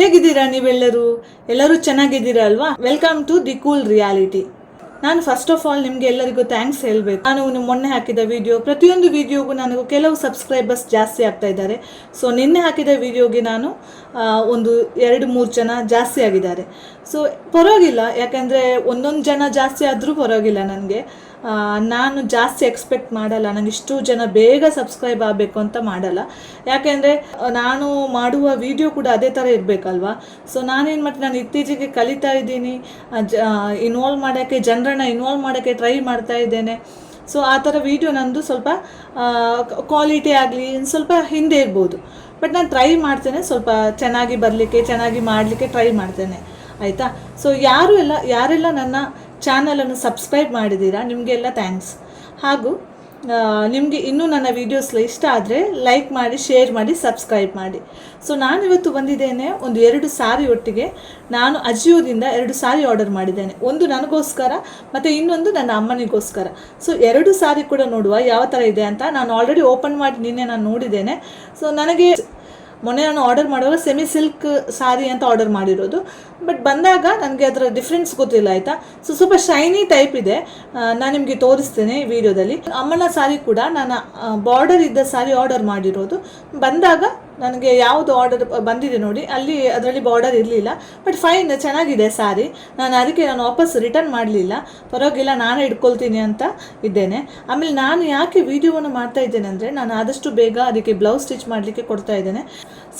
ಹೇಗಿದ್ದೀರಾ ನೀವೆಲ್ಲರೂ? ಎಲ್ಲರೂ ಚೆನ್ನಾಗಿದ್ದೀರಾ ಅಲ್ವಾ? Welcome to the cool reality. ನಾನು ಫಸ್ಟ್ ಆಫ್ ಆಲ್ ನಿಮಗೆ ಎಲ್ಲರಿಗೂ ಥ್ಯಾಂಕ್ಸ್ ಹೇಳಬೇಕು. ನಾನು ಮೊನ್ನೆ ಹಾಕಿದ ವಿಡಿಯೋ, ಪ್ರತಿಯೊಂದು ವಿಡಿಯೋಗೂ ನನಗೂ ಕೆಲವು ಸಬ್ಸ್ಕ್ರೈಬರ್ಸ್ ಜಾಸ್ತಿ ಆಗ್ತಾ ಇದ್ದಾರೆ. ಸೊ ನಿನ್ನೆ ಹಾಕಿದ ವಿಡಿಯೋಗೆ ನಾನು ಒಂದು 2-3 ಜನ ಜಾಸ್ತಿ ಆಗಿದ್ದಾರೆ. ಸೊ ಪರವಾಗಿಲ್ಲ, ಯಾಕೆಂದರೆ ಒಂದೊಂದು ಜನ ಜಾಸ್ತಿ ಆದರೂ ಪರವಾಗಿಲ್ಲ. ನನಗೆ ನಾನು ಜಾಸ್ತಿ ಎಕ್ಸ್ಪೆಕ್ಟ್ ಮಾಡಲ್ಲ, ನನಗೆ ಇಷ್ಟು ಜನ ಬೇಗ ಸಬ್ಸ್ಕ್ರೈಬ್ ಆಗಬೇಕು ಅಂತ ಮಾಡಲ್ಲ. ಯಾಕೆಂದರೆ ನಾನು ಮಾಡುವ ವಿಡಿಯೋ ಕೂಡ ಅದೇ ಥರ ಇರಬೇಕಲ್ವಾ. ಸೊ ನಾನೇನು ಮಾಡ್ತೀನಿ, ನಾನು ಇತ್ತೀಚೆಗೆ ಕಲಿತಾ ಇದ್ದೀನಿ, ಜನರನ್ನ ಇನ್ವಾಲ್ವ್ ಮಾಡೋಕ್ಕೆ ಟ್ರೈ ಮಾಡ್ತಾ ಇದ್ದೇನೆ. ಸೊ ಆ ಥರ ವಿಡಿಯೋ ನಂದು ಸ್ವಲ್ಪ ಕ್ವಾಲಿಟಿ ಆಗಲಿ ಸ್ವಲ್ಪ ಹಿಂದೆ ಇರ್ಬೋದು, ಬಟ್ ನಾನು ಟ್ರೈ ಮಾಡ್ತೇನೆ, ಸ್ವಲ್ಪ ಚೆನ್ನಾಗಿ ಬರಲಿಕ್ಕೆ, ಚೆನ್ನಾಗಿ ಮಾಡಲಿಕ್ಕೆ ಟ್ರೈ ಮಾಡ್ತೇನೆ, ಆಯಿತಾ. ಸೊ ಯಾರೆಲ್ಲ ನನ್ನ ಚಾನಲನ್ನು ಸಬ್ಸ್ಕ್ರೈಬ್ ಮಾಡಿದ್ದೀರಾ ನಿಮಗೆಲ್ಲ ಥ್ಯಾಂಕ್ಸ್. ಹಾಗೂ ನಿಮಗೆ ಇನ್ನೂ ನನ್ನ ವೀಡಿಯೋಸ್ ಇಷ್ಟ ಆದರೆ ಲೈಕ್ ಮಾಡಿ, ಶೇರ್ ಮಾಡಿ, ಸಬ್ಸ್ಕ್ರೈಬ್ ಮಾಡಿ. ಸೊ ನಾನಿವತ್ತು ಬಂದಿದ್ದೇನೆ ಒಂದು 2 ಸಾರಿ ಒಟ್ಟಿಗೆ. ನಾನು ಅಜಿಯೋದಿಂದ 2 ಸಾರಿ ಆರ್ಡರ್ ಮಾಡಿದ್ದೇನೆ. ಒಂದು ನನಗೋಸ್ಕರ ಮತ್ತು ಇನ್ನೊಂದು ನನ್ನ ಅಮ್ಮನಿಗೋಸ್ಕರ. ಸೊ 2 ಸಾರಿ ಕೂಡ ನೋಡುವ ಯಾವ ಥರ ಇದೆ ಅಂತ. ನಾನು ಆಲ್ರೆಡಿ ಓಪನ್ ಮಾಡಿ ನಿನ್ನೆ ನಾನು ನೋಡಿದ್ದೇನೆ. ಸೊ ನನಗೆ ಮೊನ್ನೆ ನಾನು ಆರ್ಡರ್ ಮಾಡುವಾಗ ಸೆಮಿ ಸಿಲ್ಕ್ ಸಾರಿ ಅಂತ ಆರ್ಡರ್ ಮಾಡಿರೋದು, ಬಟ್ ಬಂದಾಗ ನನಗೆ ಅದರ ಡಿಫ್ರೆನ್ಸ್ ಗೊತ್ತಿಲ್ಲ, ಆಯಿತಾ. ಸೊ ಸ್ವಲ್ಪ ಶೈನಿ ಟೈಪ್ ಇದೆ, ನಾನು ನಿಮಗೆ ತೋರಿಸ್ತೇನೆ ಈ ವಿಡಿಯೋದಲ್ಲಿ. ಅಮ್ಮನ ಸಾರಿ ಕೂಡ ನಾನು ಬಾರ್ಡರ್ ಇದ್ದ ಸಾರಿ ಆರ್ಡರ್ ಮಾಡಿರೋದು. ಬಂದಾಗ ನನಗೆ ಯಾವುದು ಆರ್ಡರ್ ಬಂದಿದೆ ನೋಡಿ, ಅದರಲ್ಲಿ ಬಾರ್ಡರ್ ಇರಲಿಲ್ಲ, ಬಟ್ ಫೈನ್, ಚೆನ್ನಾಗಿದೆ ಸಾರಿ. ಅದಕ್ಕೆ ನಾನು ವಾಪಸ್ ರಿಟರ್ನ್ ಮಾಡಲಿಲ್ಲ, ಪರವಾಗಿಲ್ಲ ನಾನೇ ಇಟ್ಕೊಳ್ತೀನಿ ಅಂತ ಇದ್ದೇನೆ. ಆಮೇಲೆ ನಾನು ಯಾಕೆ ವಿಡಿಯೋವನ್ನು ಮಾಡ್ತಾ ಇದ್ದೇನೆ ಅಂದರೆ, ನಾನು ಆದಷ್ಟು ಬೇಗ ಅದಕ್ಕೆ ಬ್ಲೌಸ್ ಸ್ಟಿಚ್ ಮಾಡಲಿಕ್ಕೆ ಕೊಡ್ತಾ ಇದ್ದೇನೆ.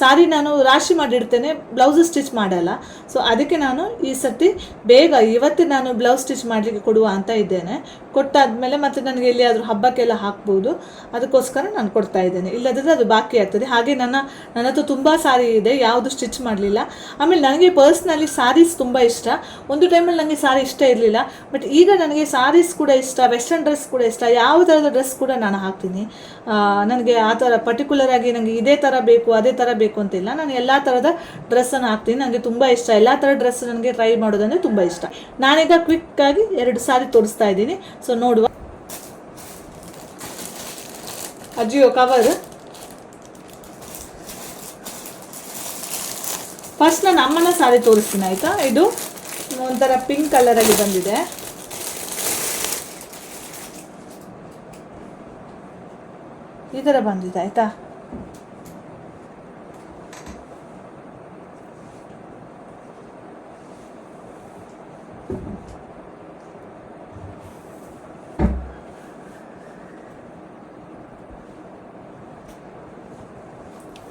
ಸಾರಿ ನಾನು ರಾಶಿ ಮಾಡಿಡ್ತೇನೆ, ಬ್ಲೌಸ್ ಸ್ಟಿಚ್ ಮಾಡಲ್ಲ. ಸೊ ಅದಕ್ಕೆ ನಾನು ಈ ಸರ್ತಿ ಬೇಗ ಇವತ್ತೇ ನಾನು ಬ್ಲೌಸ್ ಸ್ಟಿಚ್ ಮಾಡಲಿಕ್ಕೆ ಕೊಡುವ ಅಂತ ಇದ್ದೇನೆ. ಕೊಟ್ಟಾದಮೇಲೆ ಮತ್ತೆ ನನಗೆ ಎಲ್ಲಿಯಾದರೂ ಹಬ್ಬಕ್ಕೆಲ್ಲ ಹಾಕ್ಬೋದು, ಅದಕ್ಕೋಸ್ಕರ ನಾನು ಕೊಡ್ತಾ ಇದ್ದೇನೆ. ಇಲ್ಲದಿದ್ದರೆ ಅದು ಬಾಕಿ ಆಗ್ತದೆ. ಹಾಗೆ ನನ್ನ ಹತ್ರ ತುಂಬ ಸಾರಿ ಇದೆ, ಯಾವುದು ಸ್ಟಿಚ್ ಮಾಡಲಿಲ್ಲ. ಆಮೇಲೆ ನನಗೆ ಪರ್ಸ್ನಲಿ ಸಾರೀಸ್ ತುಂಬ ಇಷ್ಟ. ಒಂದು ಟೈಮಲ್ಲಿ ನನಗೆ ಸಾರಿ ಇಷ್ಟ ಇರಲಿಲ್ಲ, ಬಟ್ ಈಗ ನನಗೆ ಸಾರೀಸ್ ಕೂಡ ಇಷ್ಟ, ವೆಸ್ಟರ್ನ್ ಡ್ರೆಸ್ ಕೂಡ ಇಷ್ಟ. ಯಾವ ಥರದ ಡ್ರೆಸ್ ಕೂಡ ನಾನು ಹಾಕ್ತೀನಿ. ನನಗೆ ಆ ಥರ ಪರ್ಟಿಕ್ಯುಲರ್ ಆಗಿ ನನಗೆ ಇದೇ ಥರ ಬೇಕು, ಅದೇ ಥರ ಬೇಕು ಅಂತಿಲ್ಲ. ನಾನು ಎಲ್ಲ ಥರದ ಡ್ರೆಸ್ಸನ್ನು ಹಾಕ್ತೀನಿ, ನನಗೆ ತುಂಬ ಇಷ್ಟ. ಎಲ್ಲ ಥರ ಡ್ರೆಸ್ ನನಗೆ ಟ್ರೈ ಮಾಡೋದಂದರೆ ತುಂಬ ಇಷ್ಟ. ನಾನೀಗ ಕ್ವಿಕ್ಕಾಗಿ 2 ಸಾರಿ ತೋರಿಸ್ತಾ ಇದ್ದೀನಿ. ಸೊ ನೋಡುವ. ಅಜಿಯೋ ಕವರ್. ಫಸ್ಟ್ ನಾನು ಅಮ್ಮನ ಸಾರಿ ತೋರಿಸ್ತೀನಿ, ಆಯಿತಾ. ಇದು ಒಂಥರ ಪಿಂಕ್ ಕಲರಲ್ಲಿ ಬಂದಿದೆ. ಈ ಥರ ಬಂದಿದೆ, ಆಯಿತಾ.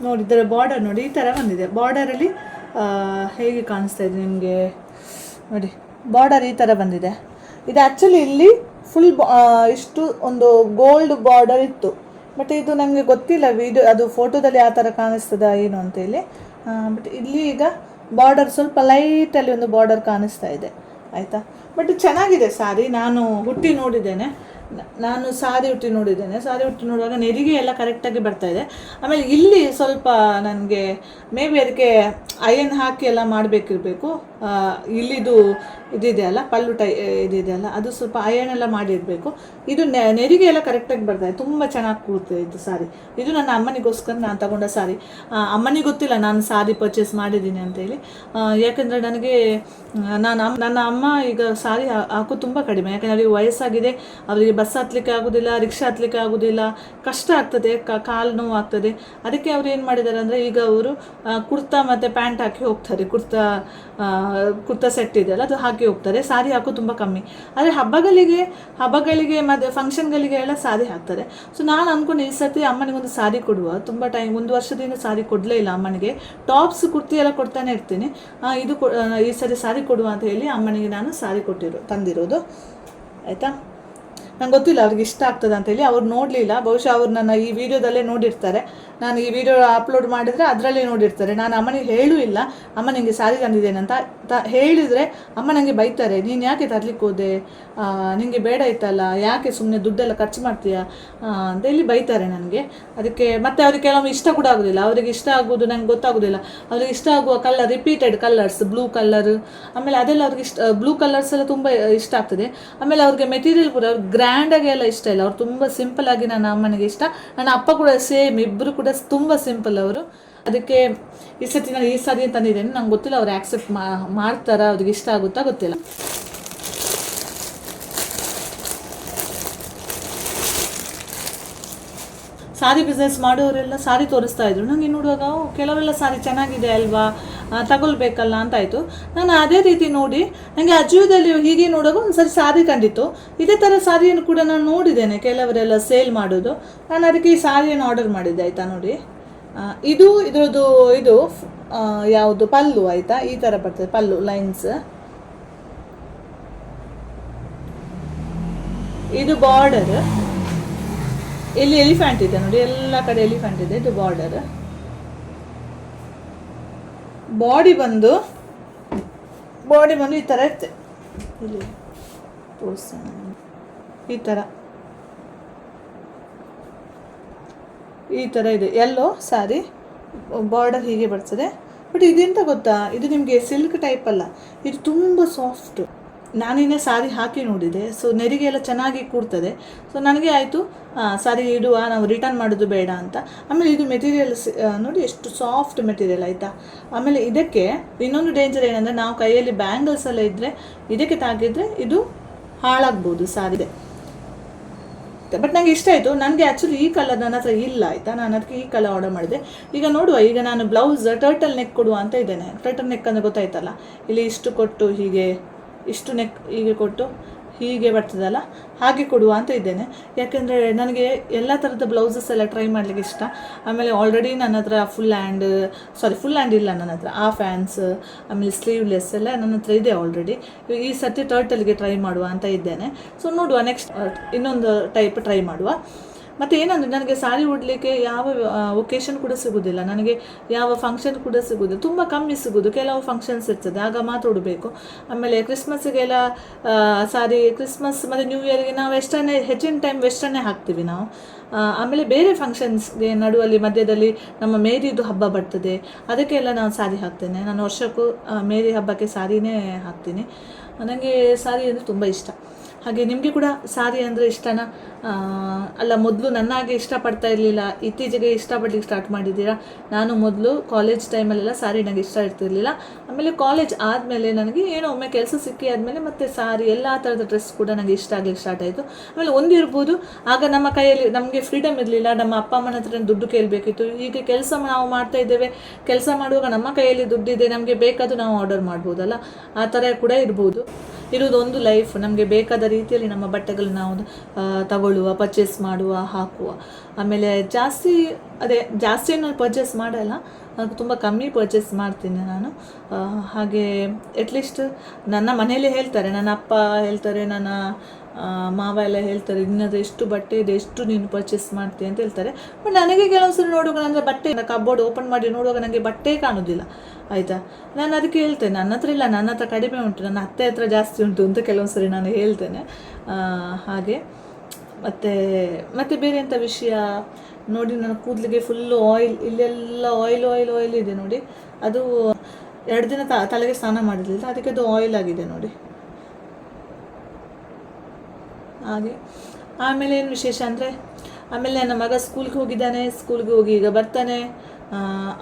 ನೋಡಿ, ಇದರ ಬಾರ್ಡರ್ ನೋಡಿ, ಈ ಥರ ಬಂದಿದೆ. ಬಾರ್ಡರಲ್ಲಿ ಹೇಗೆ ಕಾಣಿಸ್ತಾ ಇದೆ ನಿಮಗೆ ನೋಡಿ, ಬಾರ್ಡರ್ ಈ ಥರ ಬಂದಿದೆ. ಇದು ಆ್ಯಕ್ಚುಲಿ ಇಲ್ಲಿ ಫುಲ್ ಇಷ್ಟು ಒಂದು ಗೋಲ್ಡ್ ಬಾರ್ಡರ್ ಇತ್ತು, ಬಟ್ ಇದು ನನಗೆ ಗೊತ್ತಿಲ್ಲ ಅದು ಫೋಟೋದಲ್ಲಿ ಆ ಥರ ಕಾಣಿಸ್ತದ ಏನು ಅಂತೇಳಿ. ಬಟ್ ಇಲ್ಲಿ ಈಗ ಬಾರ್ಡರ್ ಸ್ವಲ್ಪ ಲೈಟಲ್ಲಿ ಒಂದು ಬಾರ್ಡರ್ ಕಾಣಿಸ್ತಾ ಇದೆ, ಆಯಿತಾ. ಬಟ್ ಚೆನ್ನಾಗಿದೆ ಸಾರಿ. ನಾನು ಸಾರಿ ಹುಟ್ಟಿ ನೋಡುವಾಗ ನೆರಿಗೆ ಎಲ್ಲ ಕರೆಕ್ಟಾಗಿ ಬರ್ತಾ ಇದೆ. ಆಮೇಲೆ ಇಲ್ಲಿ ಸ್ವಲ್ಪ ನನಗೆ ಮೇ ಬಿ ಅದಕ್ಕೆ ಅಯನ್ ಹಾಕಿ ಎಲ್ಲ ಮಾಡಬೇಕಿರಬೇಕು. ಇಲ್ಲಿದು ಇದಿದೆಯಲ್ಲ, ಪಲ್ಲು ಇದಿದೆಯಲ್ಲ, ಅದು ಸ್ವಲ್ಪ ಅಯನ್ ಎಲ್ಲ ಮಾಡಿರಬೇಕು. ಇದು ನೆರಿಗೆ ಎಲ್ಲ ಕರೆಕ್ಟಾಗಿ ಬರ್ತಾ ಇದೆ, ತುಂಬ ಚೆನ್ನಾಗಿ ಕೂರುತ್ತೆ ಇದು ಸಾರಿ. ಇದು ನನ್ನ ಅಮ್ಮನಿಗೋಸ್ಕರ ನಾನು ತಗೊಂಡ ಸಾರಿ. ಅಮ್ಮನಿಗೆ ಗೊತ್ತಿಲ್ಲ ನಾನು ಸಾರಿ ಪರ್ಚೇಸ್ ಮಾಡಿದ್ದೀನಿ ಅಂತೇಳಿ. ಯಾಕೆಂದರೆ ನನಗೆ ನನ್ನ ಅಮ್ಮ ಈಗ ಸಾರಿ ಹಾಕೋದು ತುಂಬ ಕಡಿಮೆ. ಯಾಕೆಂದರೆ ಅವರಿಗೆ ವಯಸ್ಸಾಗಿದೆ, ಅವರಿಗೆ ಬಸ್ ಹತ್ತಲಿಕ್ಕೆ ಆಗೋದಿಲ್ಲ, ರಿಕ್ಷಾ ಹತ್ತಲಿಕ್ಕೆ ಆಗೋದಿಲ್ಲ, ಕಷ್ಟ ಆಗ್ತದೆ, ಕಾಲು ನೋವು ಆಗ್ತದೆ. ಅದಕ್ಕೆ ಅವ್ರು ಏನು ಮಾಡಿದ್ದಾರೆ ಅಂದರೆ, ಈಗ ಅವರು ಕುರ್ತಾ ಮತ್ತು ಪ್ಯಾಂಟ್ ಹಾಕಿ ಹೋಗ್ತಾರೆ. ಕುರ್ತಾ ಸೆಟ್ ಇದೆಯಲ್ಲ, ಅದು ಹಾಕಿ ಹೋಗ್ತಾರೆ. ಸಾರಿ ಹಾಕೋದು ತುಂಬ ಕಮ್ಮಿ. ಆದರೆ ಹಬ್ಬಗಳಿಗೆ ಮತ್ತು ಫಂಕ್ಷನ್ಗಳಿಗೆ ಎಲ್ಲ ಸಾರಿ ಹಾಕ್ತಾರೆ. ಸೊ ನಾನು ಅಂದ್ಕೊಂಡು ಈ ಸರ್ತಿ ಅಮ್ಮನಿಗೊಂದು ಸಾರಿ ಕೊಡುವ. ತುಂಬ ಒಂದು ವರ್ಷದಿಂದ ಸಾರಿ ಕೊಡಲೇ ಇಲ್ಲ ಅಮ್ಮನಿಗೆ. ಟಾಪ್ಸ್ ಕುರ್ತಿ ಎಲ್ಲ ಕೊಡ್ತಾನೆ ಇರ್ತೀನಿ. ಈ ಸರಿ ಸಾರಿ ಕೊಡುವ ಅಂತ ಹೇಳಿ ಅಮ್ಮನಿಗೆ ನಾನು ಸಾರಿ ತಂದಿರೋದು, ಆಯಿತಾ. ನಂಗೆ ಗೊತ್ತಿಲ್ಲ ಅವ್ರಿಗೆ ಇಷ್ಟ ಆಗ್ತದೆ ಅಂತೇಳಿ. ಅವ್ರು ನೋಡಲಿಲ್ಲ, ಬಹುಶಃ ಅವ್ರು ನನ್ನ ಈ ವಿಡಿಯೋದಲ್ಲೇ ನೋಡಿರ್ತಾರೆ. ನಾನು ಈ ವಿಡಿಯೋ ಅಪ್ಲೋಡ್ ಮಾಡಿದರೆ ಅದರಲ್ಲೇ ನೋಡಿರ್ತಾರೆ. ನಾನು ಅಮ್ಮನಿಗೆ ಹೇಳೂ ಇಲ್ಲ ಅಮ್ಮ ನಿಮಗೆ ಸಾರಿ ತಂದಿದ್ದೇನೆ ಅಂತ. ಹೇಳಿದರೆ ಅಮ್ಮ ನನಗೆ ಬೈತಾರೆ, ನೀನು ಯಾಕೆ ತರಲಿಕ್ಕೆ ಹೋದೆ, ನಿನಗೆ ಬೇಡ ಇತ್ತಲ್ಲ, ಯಾಕೆ ಸುಮ್ಮನೆ ದುಡ್ಡೆಲ್ಲ ಖರ್ಚು ಮಾಡ್ತೀಯಾ ಅಂತ ಇಲ್ಲಿ ಬೈತಾರೆ ನನಗೆ. ಅದಕ್ಕೆ ಮತ್ತೆ ಅವ್ರಿಗೆ ಕೆಲವೊಮ್ಮೆ ಇಷ್ಟ ಕೂಡ ಆಗೋದಿಲ್ಲ. ಅವರಿಗೆ ಇಷ್ಟ ಆಗೋದು ನಂಗೆ ಗೊತ್ತಾಗೋದಿಲ್ಲ. ಅವ್ರಿಗೆ ಇಷ್ಟ ಆಗುವ ರಿಪೀಟೆಡ್ ಕಲರ್ಸ್, ಬ್ಲೂ ಕಲರ್, ಆಮೇಲೆ ಅದೆಲ್ಲ ಅವ್ರಿಗೆ ಬ್ಲೂ ಕಲರ್ಸ್ ಎಲ್ಲ ತುಂಬ ಇಷ್ಟ ಆಗ್ತದೆ. ಆಮೇಲೆ ಅವ್ರಿಗೆ ಮೆಟೀರಿಯಲ್ ಕೂಡ ಅವ್ರಿಗೆ ಗ್ರ್ಯಾಂಡಾಗಿ ಎಲ್ಲ ಇಷ್ಟ ಇಲ್ಲ. ಅವ್ರು ತುಂಬ ಸಿಂಪಲ್ ಆಗಿ ನನ್ನ ಅಮ್ಮನಿಗೆ ಇಷ್ಟ. ನನ್ನ ಅಪ್ಪ ಕೂಡ ಸೇಮ್, ಇಬ್ಬರು ಕೂಡ ತುಂಬ ಸಿಂಪಲ್ ಅವರು. ಅದಕ್ಕೆ ಈ ಸತಿ ನಾನು ಈ ಸಾರಿ ತಂದಿದ್ದೇನೆ. ನಂಗೆ ಗೊತ್ತಿಲ್ಲ ಅವ್ರು ಆ್ಯಕ್ಸೆಪ್ಟ್ ಮಾಡ್ತಾರಾ, ಅವ್ರಿಗೆ ಇಷ್ಟ ಆಗುತ್ತಾ ಗೊತ್ತಿಲ್ಲ. ಸಾರಿ ಬಿಸ್ನೆಸ್ ಮಾಡೋರೆಲ್ಲ ಸಾರಿ ತೋರಿಸ್ತಾ ಇದ್ರು ನನಗೆ ನೋಡುವಾಗ. ಕೆಲವರೆಲ್ಲ ಸಾರಿ ಚೆನ್ನಾಗಿದೆ ಅಲ್ವಾ, ತಗೊಳ್ಬೇಕಲ್ಲ ಅಂತಾಯಿತು. ನಾನು ಅದೇ ರೀತಿ ನೋಡಿ ನನಗೆ ಅಜಿಯೋದಲ್ಲಿ ಹೀಗೆ ನೋಡುವಾಗ ಒಂದು ಸರಿ ಸಾರಿ ಕಂಡಿತ್ತು. ಇದೇ ಥರ ಸಾರಿಯನ್ನು ಕೂಡ ನಾನು ನೋಡಿದ್ದೇನೆ, ಕೆಲವರೆಲ್ಲ ಸೇಲ್ ಮಾಡೋದು. ನಾನು ಅದಕ್ಕೆ ಈ ಸಾರಿಯನ್ನು ಆರ್ಡರ್ ಮಾಡಿದ್ದೆ ಆಯಿತಾ. ನೋಡಿ ಇದರದ್ದು ಇದು ಯಾವುದು ಪಲ್ಲು ಆಯಿತಾ, ಈ ಥರ ಬರ್ತದೆ ಪಲ್ಲು ಲೈನ್ಸ್. ಇದು ಬಾರ್ಡರ್, ಇಲ್ಲಿ ಎಲಿಫೆಂಟ್ ಇದೆ ನೋಡಿ, ಎಲ್ಲ ಕಡೆ ಎಲಿಫೆಂಟ್ ಇದೆ. ಇದು ಬಾರ್ಡರ್. ಬಾಡಿ ಬಂದು ಈ ಥರ ಇರುತ್ತೆ. ಇಲ್ಲಿ ತೋರಿಸ್ತೇನೆ, ಈ ಥರ ಇದೆ. ಎಲ್ಲೋ ಸಾರಿ ಬಾರ್ಡರ್ ಹೀಗೆ ಬರ್ತದೆ. ಬಟ್ ಇದೆಂತ ಗೊತ್ತಾ, ಇದು ನಿಮಗೆ ಸಿಲ್ಕ್ ಟೈಪ್ ಅಲ್ಲ, ಇದು ತುಂಬ ಸಾಫ್ಟ್. ನಾನಿನ್ನೇ ಸಾರಿ ಹಾಕಿ ನೋಡಿದೆ. ಸೊ ನೆರಿಗೆ ಎಲ್ಲ ಚೆನ್ನಾಗಿ ಕೂಡ್ತದೆ. ಸೊ ನನಗೆ ಆಯಿತು ಸಾರಿ ಇಡುವ, ನಾವು ರಿಟರ್ನ್ ಮಾಡೋದು ಬೇಡ ಅಂತ. ಆಮೇಲೆ ಇದು ಮೆಟೀರಿಯಲ್ಸ್ ನೋಡಿ ಎಷ್ಟು ಸಾಫ್ಟ್ ಮೆಟೀರಿಯಲ್ ಆಯಿತಾ. ಆಮೇಲೆ ಇದಕ್ಕೆ ಇನ್ನೊಂದು ಡೇಂಜರ್ ಏನಂದರೆ, ನಾವು ಕೈಯಲ್ಲಿ ಬ್ಯಾಂಗಲ್ಸ್ ಎಲ್ಲ ಇದ್ದರೆ ಇದಕ್ಕೆ ತಾಗಿದ್ರೆ ಇದು ಹಾಳಾಗ್ಬೋದು ಸಾರಿದೆ. ಬಟ್ ನನಗೆ ಇಷ್ಟ ಆಯಿತು. ನನಗೆ ಆ್ಯಕ್ಚುಲಿ ಈ ಕಲರ್ ನನ್ನ ಹತ್ರ ಇಲ್ಲ ಆಯಿತಾ, ನಾನು ಅದಕ್ಕೆ ಈ ಕಲರ್ ಆರ್ಡರ್ ಮಾಡಿದೆ. ಈಗ ನೋಡುವ, ಈಗ ನಾನು ಬ್ಲೌಸ್ ಟರ್ಟಲ್ ನೆಕ್ ಕೊಡುವ ಅಂತ ಇದ್ದೇನೆ. ಟರ್ಟಲ್ ನೆಕ್ ಅಂದರೆ ಗೊತ್ತಾಯ್ತಲ್ಲ, ಇಲ್ಲಿ ಇಷ್ಟು ಕೊಟ್ಟು ಹೀಗೆ ಇಷ್ಟು ನೆಕ್ ಹೀಗೆ ಕೊಟ್ಟು ಹೀಗೆ ಬರ್ತದಲ್ಲ, ಹಾಗೆ ಕೊಡುವ ಅಂತ ಇದ್ದೇನೆ. ಯಾಕೆಂದರೆ ನನಗೆ ಎಲ್ಲ ಥರದ ಬ್ಲೌಸಸ್ ಎಲ್ಲ ಟ್ರೈ ಮಾಡಲಿಕ್ಕೆ ಇಷ್ಟ. ಆಮೇಲೆ ಆಲ್ರೆಡಿ ನನ್ನ ಹತ್ರ ಫುಲ್ ಹ್ಯಾಂಡ್ ಇಲ್ಲ ನನ್ನ ಹತ್ರ, ಹಾಫ್ ಹ್ಯಾಂಡ್ಸ್ ಆಮೇಲೆ ಸ್ಲೀವ್ಲೆಸ್ ಎಲ್ಲ ನನ್ನ ಹತ್ರ ಇದೆ ಆಲ್ರೆಡಿ. ಈ ಸರ್ತಿ ಟರ್ಟಲ್ಗೆ ಟ್ರೈ ಮಾಡುವ ಅಂತ ಇದ್ದೇನೆ. ಸೊ ನೋಡುವ, ನೆಕ್ಸ್ಟ್ ಇನ್ನೊಂದು ಟೈಪ್ ಟ್ರೈ ಮಾಡುವ. ಮತ್ತು ಏನಂದರೆ, ನನಗೆ ಸಾರಿ ಉಡಲಿಕ್ಕೆ ಯಾವ ಒಕೇಶನ್ ಕೂಡ ಸಿಗೋದಿಲ್ಲ, ನನಗೆ ಯಾವ ಫಂಕ್ಷನ್ ಕೂಡ ಸಿಗೋದಿಲ್ಲ, ತುಂಬ ಕಮ್ಮಿ ಸಿಗೋದು. ಕೆಲವು ಫಂಕ್ಷನ್ಸ್ ಇರ್ತದೆ, ಆಗ ಮಾತ್ರ ಉಡಬೇಕು. ಆಮೇಲೆ ಕ್ರಿಸ್ಮಸ್ಸಿಗೆಲ್ಲ ಸಾರಿ, ಕ್ರಿಸ್ಮಸ್ ಮತ್ತು ನ್ಯೂ ಇಯರ್ಗೆ ನಾವು ಹೆಚ್ಚಿನ ಟೈಮ್ ವೆಸ್ಟರ್ನೇ ಹಾಕ್ತೀವಿ ನಾವು. ಆಮೇಲೆ ಬೇರೆ ಫಂಕ್ಷನ್ಸ್ಗೆ ನಡುವಲ್ಲಿ ಮಧ್ಯದಲ್ಲಿ ನಮ್ಮ ಮೇರಿದು ಹಬ್ಬ ಬರ್ತದೆ, ಅದಕ್ಕೆಲ್ಲ ನಾನು ಸಾರಿ ಹಾಕ್ತೇನೆ. ನಾನು ವರ್ಷಕ್ಕೂ ಮೇರಿ ಹಬ್ಬಕ್ಕೆ ಸಾರಿನೇ ಹಾಕ್ತೀನಿ. ನನಗೆ ಸಾರಿ ಅಂದರೆ ತುಂಬ ಇಷ್ಟ. ಹಾಗೆ ನಿಮಗೆ ಕೂಡ ಸಾರಿ ಅಂದರೆ ಇಷ್ಟನಾ? ಅಲ್ಲ, ಮೊದಲು ನನ್ನಾಗೆ ಇಷ್ಟಪಡ್ತಾ ಇರಲಿಲ್ಲ, ಇತ್ತೀಚೆಗೆ ಇಷ್ಟಪಡ್ಲಿಕ್ಕೆ ಸ್ಟಾರ್ಟ್ ಮಾಡಿದ್ದೀರಾ? ನಾನು ಮೊದಲು ಕಾಲೇಜ್ ಟೈಮಲ್ಲೆಲ್ಲ ಸಾರಿ ನನಗೆ ಇಷ್ಟ ಇರ್ತಿರ್ಲಿಲ್ಲ. ಆಮೇಲೆ ಕಾಲೇಜ್ ಆದಮೇಲೆ ನನಗೆ ಏನೋ ಒಮ್ಮೆ ಕೆಲಸ ಸಿಕ್ಕಿ ಆದಮೇಲೆ ಮತ್ತೆ ಸಾರಿ ಎಲ್ಲ ಥರದ ಡ್ರೆಸ್ ಕೂಡ ನನಗೆ ಇಷ್ಟ ಆಗಲಿಕ್ಕೆ ಸ್ಟಾರ್ಟ್ ಆಯಿತು. ಆಮೇಲೆ ಒಂದಿರ್ಬೋದು, ಆಗ ನಮ್ಮ ಕೈಯಲ್ಲಿ ನಮಗೆ ಫ್ರೀಡಮ್ ಇರಲಿಲ್ಲ, ನಮ್ಮ ಅಪ್ಪ ಅಮ್ಮನ ಹತ್ರ ದುಡ್ಡು ಕೇಳಬೇಕಿತ್ತು. ಈಗ ಕೆಲಸ ನಾವು ಮಾಡ್ತಾ ಇದ್ದೇವೆ, ಕೆಲಸ ಮಾಡುವಾಗ ನಮ್ಮ ಕೈಯಲ್ಲಿ ದುಡ್ಡಿದೆ, ನಮಗೆ ಬೇಕಾದರೂ ನಾವು ಆರ್ಡರ್ ಮಾಡ್ಬೋದಲ್ಲ, ಆ ಥರ ಕೂಡ ಇರುವುದು ಒಂದು ಲೈಫ್. ನಮಗೆ ಬೇಕಾದ ರೀತಿಯಲ್ಲಿ ನಮ್ಮ ಬಟ್ಟೆಗಳು ನಾವು ತಗೊಳ್ಳುವ, ಪರ್ಚೇಸ್ ಮಾಡುವ, ಹಾಕುವ. ಆಮೇಲೆ ಜಾಸ್ತಿಯನ್ನು ಪರ್ಚೇಸ್ ಮಾಡಲ್ಲ, ತುಂಬ ಕಮ್ಮಿ ಪರ್ಚೇಸ್ ಮಾಡ್ತೀನಿ ನಾನು. ಹಾಗೆ ಅಟ್ಲೀಸ್ಟ್ ನನ್ನ ಮನೆಯಲ್ಲೇ ಹೇಳ್ತಾರೆ, ನನ್ನ ಅಪ್ಪ ಹೇಳ್ತಾರೆ, ನನ್ನ ಮಾವ ಎಲ್ಲ ಹೇಳ್ತಾರೆ, ನಿನ್ನದು ಎಷ್ಟು ಬಟ್ಟೆ ಇದೆ, ಎಷ್ಟು ನೀನು ಪರ್ಚೇಸ್ ಮಾಡ್ತೀಯ ಅಂತ ಹೇಳ್ತಾರೆ. ಬಟ್ ನನಗೆ ಕೆಲವೊಂದ್ಸರಿ ನೋಡುವಾಗ ಅಂದರೆ ಬಟ್ಟೆ ಕಬೋರ್ಡ್ ಓಪನ್ ಮಾಡಿ ನೋಡುವಾಗ ನನಗೆ ಬಟ್ಟೆ ಕಾಣೋದಿಲ್ಲ ಆಯಿತಾ. ನಾನು ಅದಕ್ಕೆ ಹೇಳ್ತೇನೆ, ನನ್ನ ಹತ್ರ ಇಲ್ಲ, ನನ್ನ ಹತ್ರ ಕಡಿಮೆ ಉಂಟು, ನನ್ನ ಅತ್ತೆ ಹತ್ರ ಜಾಸ್ತಿ ಉಂಟು ಅಂತ ಕೆಲವೊಂದ್ಸರಿ ನಾನು ಹೇಳ್ತೇನೆ. ಹಾಗೆ ಮತ್ತು ಬೇರೆ ಎಂಥ ವಿಷಯ ನೋಡಿ, ನನ್ನ ಕೂದಲಿಗೆ ಫುಲ್ಲು ಆಯಿಲ್, ಇಲ್ಲೆಲ್ಲ ಆಯಿಲ್ ಇದೆ ನೋಡಿ. ಅದು 2 ದಿನ ತಲೆಗೆ ಸ್ನಾನ ಮಾಡಿರಲಿಲ್ಲ, ಅದಕ್ಕೆ ಅದು ಆಯಿಲ್ ಆಗಿದೆ ನೋಡಿ. ಹಾಗೆ ಆಮೇಲೆ ಏನು ವಿಶೇಷ ಅಂದರೆ, ಆಮೇಲೆ ನನ್ನ ಮಗ ಸ್ಕೂಲ್ಗೆ ಹೋಗಿದ್ದಾನೆ, ಸ್ಕೂಲ್ಗೆ ಹೋಗಿ ಈಗ ಬರ್ತಾನೆ.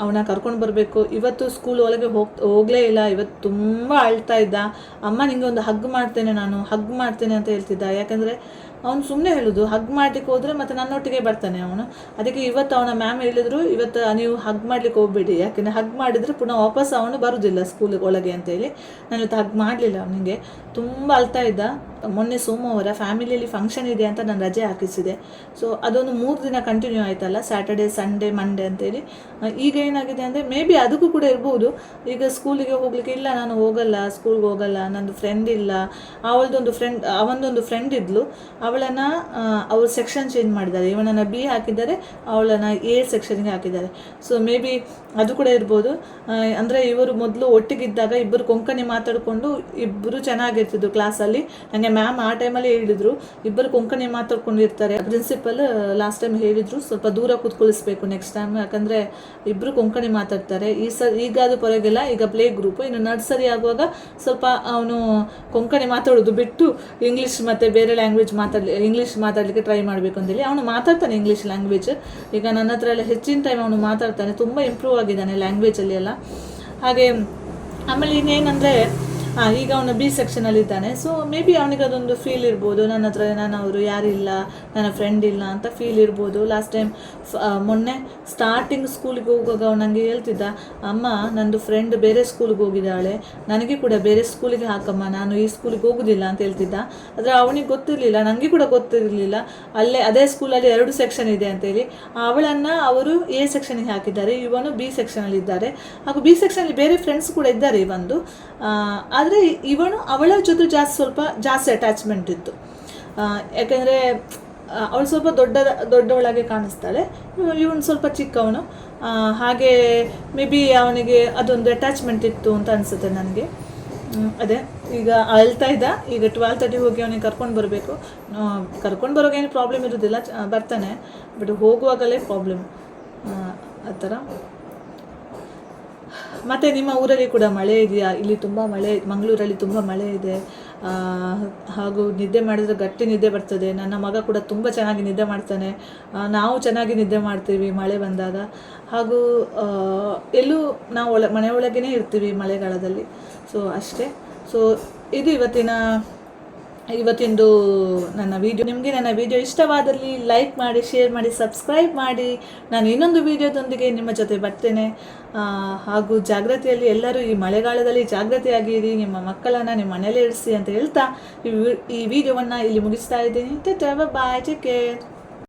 ಅವನ ಕರ್ಕೊಂಡು ಬರಬೇಕು. ಇವತ್ತು ಸ್ಕೂಲ್ ಒಳಗೆ ಹೋಗಲೇ ಇಲ್ಲ. ಇವತ್ತು ತುಂಬ ಅಳ್ತಾ ಇದ್ದ. ಅಮ್ಮ ನಿಂಗೆ ಒಂದು ಹಗ್ ಮಾಡ್ತೇನೆ ಅಂತ ಹೇಳ್ತಿದ್ದ. ಯಾಕಂದರೆ ಅವನು ಸುಮ್ಮನೆ ಹೇಳೋದು, ಹಗ್ ಮಾಡಲಿಕ್ಕೆ ಹೋದರೆ ಮತ್ತು ನನ್ನೊಟ್ಟಿಗೆ ಬರ್ತಾನೆ ಅವನು. ಅದಕ್ಕೆ ಇವತ್ತು ಅವನ ಮ್ಯಾಮ್ ಹೇಳಿದರು, ಇವತ್ತು ನೀವು ಹಗ್ ಮಾಡಲಿಕ್ಕೆ ಹೋಗಬೇಡಿ, ಯಾಕೆಂದರೆ ಹಗ್ ಮಾಡಿದರೆ ಪುನಃ ವಾಪಸ್ ಅವನು ಬರೋದಿಲ್ಲ ಸ್ಕೂಲಿಗೆ ಒಳಗೆ ಅಂತೇಳಿ. ನಾನು ಇವತ್ತು ಹಗ್ ಮಾಡಲಿಲ್ಲ. ಅವನಿಗೆ ತುಂಬ ಅಳ್ತಾ ಇದ್ದ. ಮೊನ್ನೆ ಸೋಮವಾರ ಫ್ಯಾಮಿಲಿಯಲ್ಲಿ ಫಂಕ್ಷನ್ ಇದೆ ಅಂತ ನಾನು ರಜೆ ಹಾಕಿಸಿದೆ. ಸೊ ಅದೊಂದು 3 ದಿನ ಕಂಟಿನ್ಯೂ ಆಯ್ತಲ್ಲ, ಸ್ಯಾಟರ್ಡೆ, ಸಂಡೇ, ಮಂಡೇ ಅಂತೇಳಿ. ಈಗ ಏನಾಗಿದೆ ಅಂದರೆ, ಮೇ ಬಿ ಅದಕ್ಕೂ ಕೂಡ ಇರ್ಬೋದು. ಈಗ ಸ್ಕೂಲಿಗೆ ಹೋಗಲಿಕ್ಕೆ ಇಲ್ಲ, ನಾನು ಹೋಗಲ್ಲ, ಸ್ಕೂಲ್ಗೆ ಹೋಗಲ್ಲ, ನಂದು ಫ್ರೆಂಡ್ ಇಲ್ಲ. ಅವನದೊಂದು ಫ್ರೆಂಡ್ ಇದ್ಲು, ಅವಳನ್ನು ಅವರು ಸೆಕ್ಷನ್ ಚೇಂಜ್ ಮಾಡಿದ್ದಾರೆ. ಇವನನ್ನು B ಹಾಕಿದ್ದಾರೆ, ಅವಳನ್ನು A ಸೆಕ್ಷನ್ಗೆ ಹಾಕಿದ್ದಾರೆ. ಸೊ ಮೇ ಬಿ ಅದು ಕೂಡ ಇರ್ಬೋದು. ಅಂದರೆ ಇವರು ಮೊದಲು ಒಟ್ಟಿಗಿದ್ದಾಗ ಇಬ್ಬರು ಕೊಂಕಣಿ ಮಾತಾಡಿಕೊಂಡು ಇಬ್ಬರು ಚೆನ್ನಾಗಿರ್ತಿದ್ರು ಕ್ಲಾಸಲ್ಲಿ. ನನಗೆ ಮ್ಯಾಮ್ ಆ ಟೈಮಲ್ಲಿ ಹೇಳಿದರು, ಇಬ್ಬರು ಕೊಂಕಣಿ ಮಾತಾಡ್ಕೊಂಡಿರ್ತಾರೆ. ಪ್ರಿನ್ಸಿಪಲ್ ಲಾಸ್ಟ್ ಟೈಮ್ ಹೇಳಿದರು, ಸ್ವಲ್ಪ ದೂರ ಕೂತ್ಕೊಳಿಸ್ಬೇಕು ನೆಕ್ಸ್ಟ್ ಟೈಮ್, ಯಾಕಂದರೆ ಇಬ್ಬರು ಕೊಂಕಣಿ ಮಾತಾಡ್ತಾರೆ. ಈಗ ಅದು ಪರವಾಗಿಲ್ಲ, ಈಗ ಪ್ಲೇ ಗ್ರೂಪು. ಇನ್ನು ನರ್ಸರಿ ಆಗುವಾಗ ಸ್ವಲ್ಪ ಅವನು ಕೊಂಕಣಿ ಮಾತಾಡೋದು ಬಿಟ್ಟು ಇಂಗ್ಲೀಷ್ ಮತ್ತು ಬೇರೆ ಲ್ಯಾಂಗ್ವೇಜ್ ಮಾತಾಡಿ ಇಂಗ್ಲೀಷ್ ಮಾತಾಡಲಿಕ್ಕೆ ಟ್ರೈ ಮಾಡಬೇಕು ಅಂತೇಳಿ. ಅವನು ಮಾತಾಡ್ತಾನೆ ಇಂಗ್ಲೀಷ್ ಲ್ಯಾಂಗ್ವೇಜ್. ಈಗ ನನ್ನ ಹತ್ರ ಎಲ್ಲ ಹೆಚ್ಚಿನ ಟೈಮ್ ಅವನು ಮಾತಾಡ್ತಾನೆ, ತುಂಬ ಇಂಪ್ರೂವ್ ಆಗಿದ್ದಾನೆ ಲ್ಯಾಂಗ್ವೇಜಲ್ಲಿ ಎಲ್ಲ. ಹಾಗೆ ಆಮೇಲೆ ಇನ್ನೇನಂದರೆ ಈಗ ಅವನು ಬಿ ಸೆಕ್ಷನಲ್ಲಿದ್ದಾನೆ. ಸೊ ಮೇ ಬಿ ಅವನಿಗೆ ಅದೊಂದು ಫೀಲ್ ಇರ್ಬೋದು, ನನ್ನ ಹತ್ರ ಅವರು ಯಾರಿಲ್ಲ, ನನ್ನ ಫ್ರೆಂಡ್ ಇಲ್ಲ ಅಂತ ಫೀಲ್ ಇರ್ಬೋದು. ಲಾಸ್ಟ್ ಟೈಮ್ ಮೊನ್ನೆ ಸ್ಟಾರ್ಟಿಂಗ್ ಸ್ಕೂಲಿಗೆ ಹೋಗುವಾಗ ಅವನು ನನಗೆ ಹೇಳ್ತಿದ್ದ, ಅಮ್ಮ ನಂದು ಫ್ರೆಂಡ್ ಬೇರೆ ಸ್ಕೂಲಿಗೆ ಹೋಗಿದ್ದಾಳೆ, ನನಗೆ ಕೂಡ ಬೇರೆ ಸ್ಕೂಲಿಗೆ ಹಾಕಮ್ಮ, ನಾನು ಈ ಸ್ಕೂಲಿಗೆ ಹೋಗೋದಿಲ್ಲ ಅಂತ ಹೇಳ್ತಿದ್ದ. ಆದರೆ ಅವನಿಗೆ ಗೊತ್ತಿರಲಿಲ್ಲ, ನನಗೆ ಕೂಡ ಗೊತ್ತಿರಲಿಲ್ಲ ಅದೇ ಸ್ಕೂಲಲ್ಲಿ 2 ಸೆಕ್ಷನ್ ಇದೆ ಅಂತೇಳಿ. ಅವಳನ್ನು ಅವರು ಎ ಸೆಕ್ಷನಿಗೆ ಹಾಕಿದ್ದಾರೆ, ಇವನು ಬಿ ಸೆಕ್ಷನಲ್ಲಿದ್ದಾರೆ. ಹಾಗೂ ಬಿ ಸೆಕ್ಷನಲ್ಲಿ ಬೇರೆ ಫ್ರೆಂಡ್ಸ್ ಕೂಡ ಇದ್ದಾರೆ ಇವಂದು. ಆದರೆ ಇವನು ಅವಳ ಜೊತೆ ಸ್ವಲ್ಪ ಜಾಸ್ತಿ ಅಟ್ಯಾಚ್ಮೆಂಟ್ ಇತ್ತು. ಯಾಕೆಂದರೆ ಅವಳು ಸ್ವಲ್ಪ ದೊಡ್ಡವಳಾಗೆ ಕಾಣಿಸ್ತಾಳೆ, ಇವನು ಸ್ವಲ್ಪ ಚಿಕ್ಕವನು. ಹಾಗೆ ಮೇ ಬಿ ಅವನಿಗೆ ಅದೊಂದು ಅಟ್ಯಾಚ್ಮೆಂಟ್ ಇತ್ತು ಅಂತ ಅನಿಸುತ್ತೆ ನನಗೆ. ಅದೇ ಈಗ ಅಳ್ತಾ ಇದ್ದ. ಈಗ 12:30 ಹೋಗಿ ಅವನಿಗೆ ಕರ್ಕೊಂಡು ಬರಬೇಕು. ಕರ್ಕೊಂಡು ಬರೋಕೆ ಏನು ಪ್ರಾಬ್ಲಮ್ ಇರೋದಿಲ್ಲ, ಬರ್ತಾನೆ. ಬಟ್ ಹೋಗುವಾಗಲೇ ಪ್ರಾಬ್ಲಮ್ ಆ ಥರ. ಮತ್ತು ನಿಮ್ಮ ಊರಲ್ಲಿ ಕೂಡ ಮಳೆ ಇದೆಯಾ? ಇಲ್ಲಿ ತುಂಬ ಮಳೆ, ಮಂಗಳೂರಲ್ಲಿ ತುಂಬ ಮಳೆ ಇದೆ. ಹಾಗೂ ನಿದ್ದೆ ಮಾಡಿದರೆ ಗಟ್ಟಿ ನಿದ್ದೆ ಬರ್ತದೆ. ನನ್ನ ಮಗ ಕೂಡ ತುಂಬ ಚೆನ್ನಾಗಿ ನಿದ್ದೆ ಮಾಡ್ತಾನೆ, ನಾವು ಚೆನ್ನಾಗಿ ನಿದ್ದೆ ಮಾಡ್ತೀವಿ ಮಳೆ ಬಂದಾಗ. ಹಾಗೂ ಎಲ್ಲೂ ನಾವು ಮನೆಯೊಳಗೇ ಇರ್ತೀವಿ ಮಳೆಗಾಲದಲ್ಲಿ. ಸೊ ಅಷ್ಟೇ. ಸೊ ಇದು ಇವತ್ತಿಂದು ನನ್ನ ವೀಡಿಯೋ. ನಿಮಗೆ ನನ್ನ ವೀಡಿಯೋ ಇಷ್ಟವಾದಲ್ಲಿ ಲೈಕ್ ಮಾಡಿ, ಶೇರ್ ಮಾಡಿ, ಸಬ್ಸ್ಕ್ರೈಬ್ ಮಾಡಿ. ನಾನು ಇನ್ನೊಂದು ವೀಡಿಯೋದೊಂದಿಗೆ ನಿಮ್ಮ ಜೊತೆ ಬರ್ತೇನೆ. ಹಾಗೂ ಜಾಗೃತಿಯಲ್ಲಿ ಎಲ್ಲರೂ ಈ ಮಳೆಗಾಲದಲ್ಲಿ ಜಾಗೃತಿಯಾಗಿರಿ, ನಿಮ್ಮ ಮಕ್ಕಳನ್ನು ನಿಮ್ಮ ಮನೆಯಲ್ಲೇ ಇರಿಸಿ ಅಂತ ಹೇಳ್ತಾ ಈ ವಿಡಿಯೋವನ್ನು ಇಲ್ಲಿ ಮುಗಿಸ್ತಾ ಇದ್ದೀನಿ. ಬಾಯ್, ಟೇಕ್ ಕೇರ್.